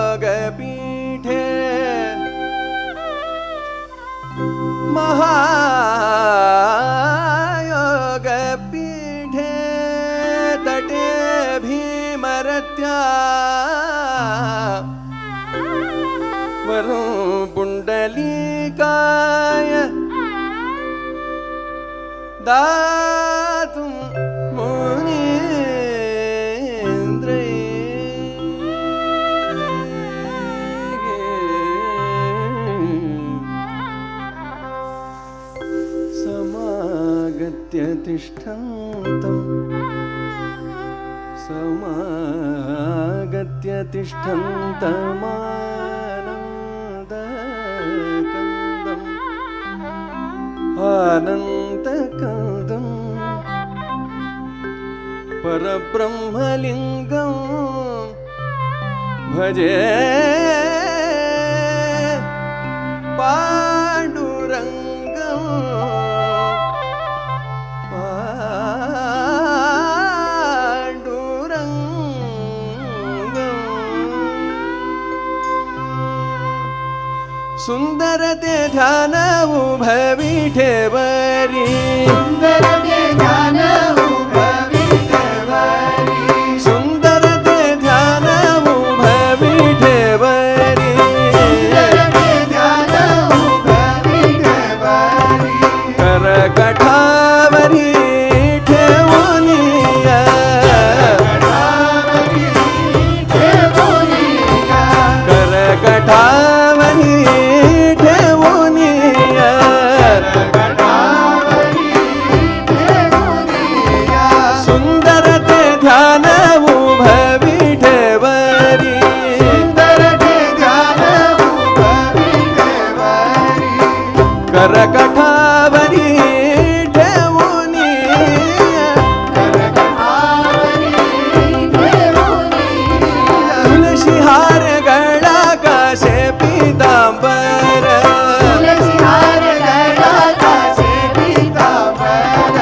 महायोगपीठे महायोगपीठे तटे भीमरत्या वरुं पुण्डलीकाय दातुं समागत्य तिष्ठन्तमानन्दकन्दम् आनन्दकन्दम् परब्रह्मलिङ्गं भजे सुंदरते ध्यान उभविठेवरी सुंदरते ध्यान उभविठेवरी सुंदरते ध्यान उभविठेवरी सुंदरते ध्यान उभविठेवरी करकठावरी ठेवुनिया करकठावरी सुंदरते ध्यान उभविठेवरी सुंदरते ध्यान उभविठेवरी करकठावरी ठेवुनिया तुलसी हार गळा कासे पीतांबर तुलसी हार गळा कासे पीतांबर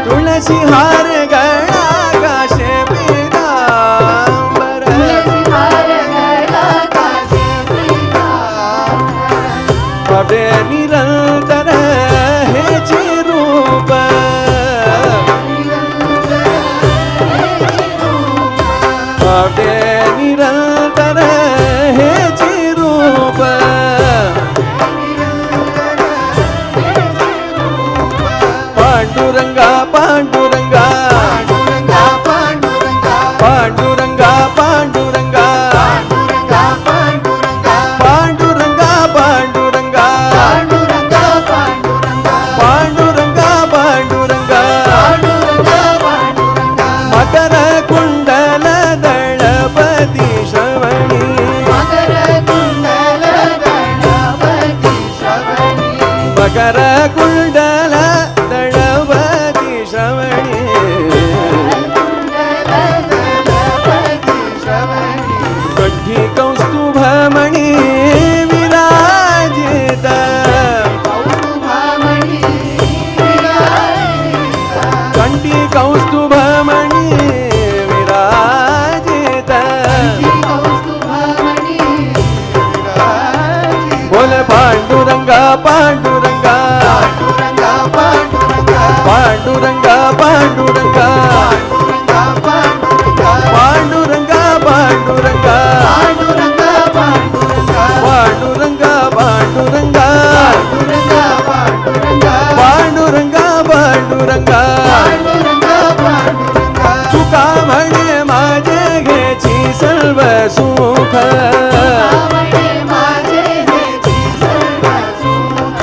तुलसी हार गळा कासे पीतांबर तुलसी हार गळा कासे पीतांबर बाबे निरंतर हेची रूप बाबे निरंतर हेची रूप पांडुरंगा पांडुरंगा पांडुरंगा पांडुरंगा पांडुरंगा पांडुरंगा पांडुरंगा पांडुरंगा पांडुरंगा पांडुरंगा पांडुरंगा पांडुरंगा पांडुरंगा मकर कुंडल दळपती श्रवणी मकर कुंडल दळपती श्रवणी मकर कुंडल दळपती श्रवणी दळपती श्रवणी कंठी कौस्तुभमणी विराजित कौस्तुभमणी कंठी कौस्तुभमणी विराजित कौस्तुभमणी बोल पांडुरंगा पांडुरंगा पांडुरंगा पांडुरंगा पांडुरंगा पांडुरंगा पांडुरंगा पांडुरंगा पांडुरंगा पांडुरंगा पांडुरंगा पांडुरंगा पांडुरंगा पांडुरंगा पांडुरंगा तुका म्हणे माझे घेची सर्व सुख माझे हेची सर्व सुख